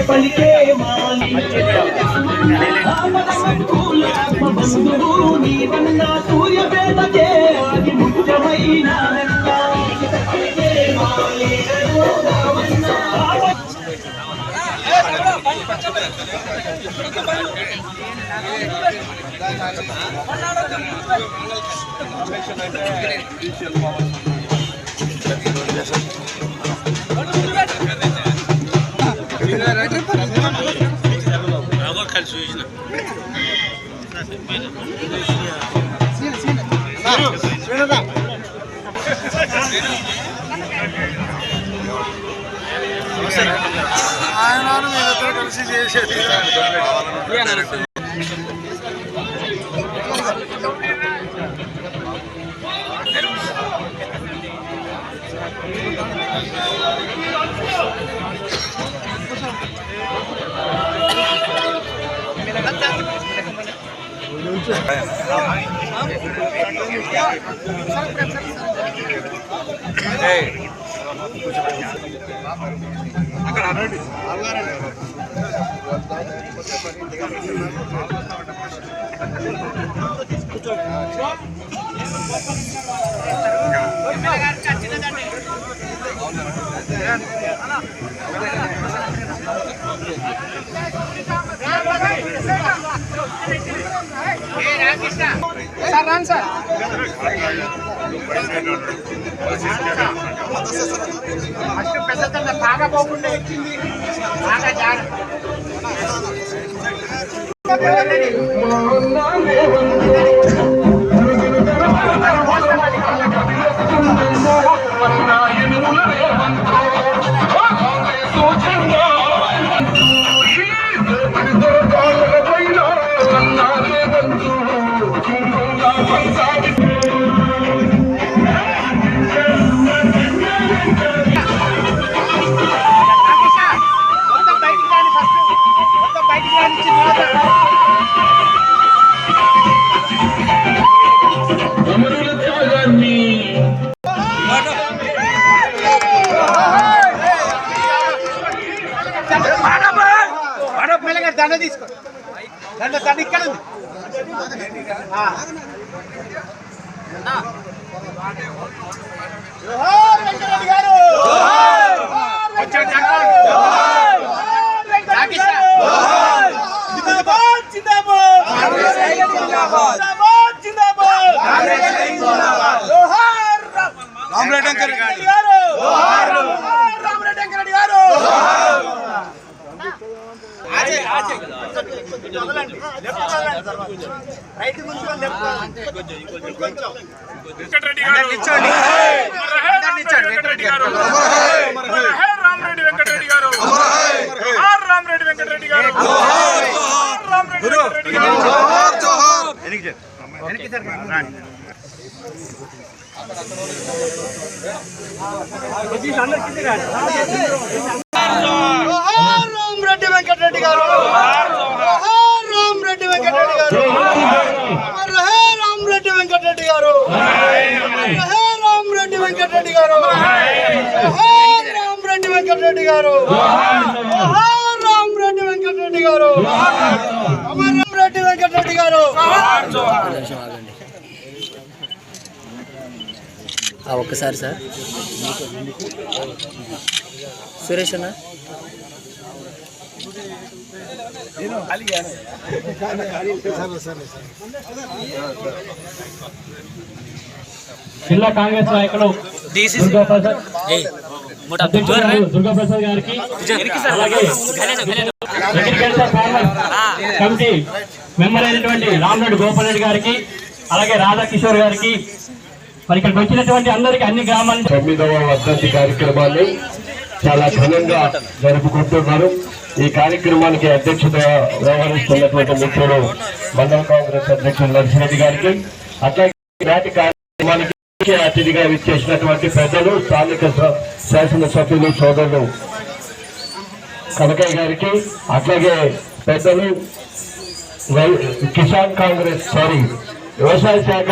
పలికే మాలి నీవన్నా సూర్యపేటకే ఆది ముఖ్యమైన ఆయన మీరిద్దరు కలిసి చేసేది సార్ రాను సార్ అಷ್ಟು పెద్ద బాగా పోకుండా ఎక్కింది బాగా జాగ్రత్త దండ తీసుకో దండ దండ ఇక్కడ ఉంది వెంకటరెడ్డి గారు రామరెడ్డి వెంకటరెడ్డి గారు రామరెడ్డి వెంకటరెడ్డి గారు రామరెడ్డి వెంకటరెడ్డి గారు రామరెడ్డి వెంకటరెడ్డి గారు రామరెడ్డి వెంకటరెడ్డి గారు రామరెడ్డి వెంకటరెడ్డి గారు రామరెడ్డి వెంకటరెడ్డి గారు రామరెడ్డి వెంకటరెడ్డి గారు రామరెడ్డి వెంకటరెడ్డి గారు రామరెడ్డి వెంకటరెడ్డి గారు రామరెడ్డి వెంకటరెడ్డి గారు ఒక్కసారి సార్ సురేష్ అన్న జిల్లా కాంగ్రెస్ నాయకులు దుర్గాప్రసాద్ గారికి కమిటీ మెంబర్ అయినటువంటి రామరెడ్డి గోపాల్ రెడ్డి గారికి అలాగే రాధాకిషోర్ గారికి మరి ఇక్కడికి వచ్చినటువంటి అందరికీ అన్ని గ్రామాల 9వ వర్ధంతి కార్యక్రమాన్ని చాలా ఘనంగా జరుపుకుంటున్నారు. ఈ కార్యక్రమానికి అధ్యక్షత వ్యవహరిస్తున్నటువంటి మిత్రుడు మండల కాంగ్రెస్ అధ్యక్షుడు నర్సిరెడ్డి గారికి అట్లాగే నాటి కార్యక్రమానికి ముఖ్య అతిథిగా విచ్చేసినటువంటి పెద్దలు స్థానిక శాసనసభ్యులు సోదరులు కనకయ్య గారికి, అట్లాగే పెద్దలు కిసాన్ కాంగ్రెస్ వ్యవసాయ శాఖ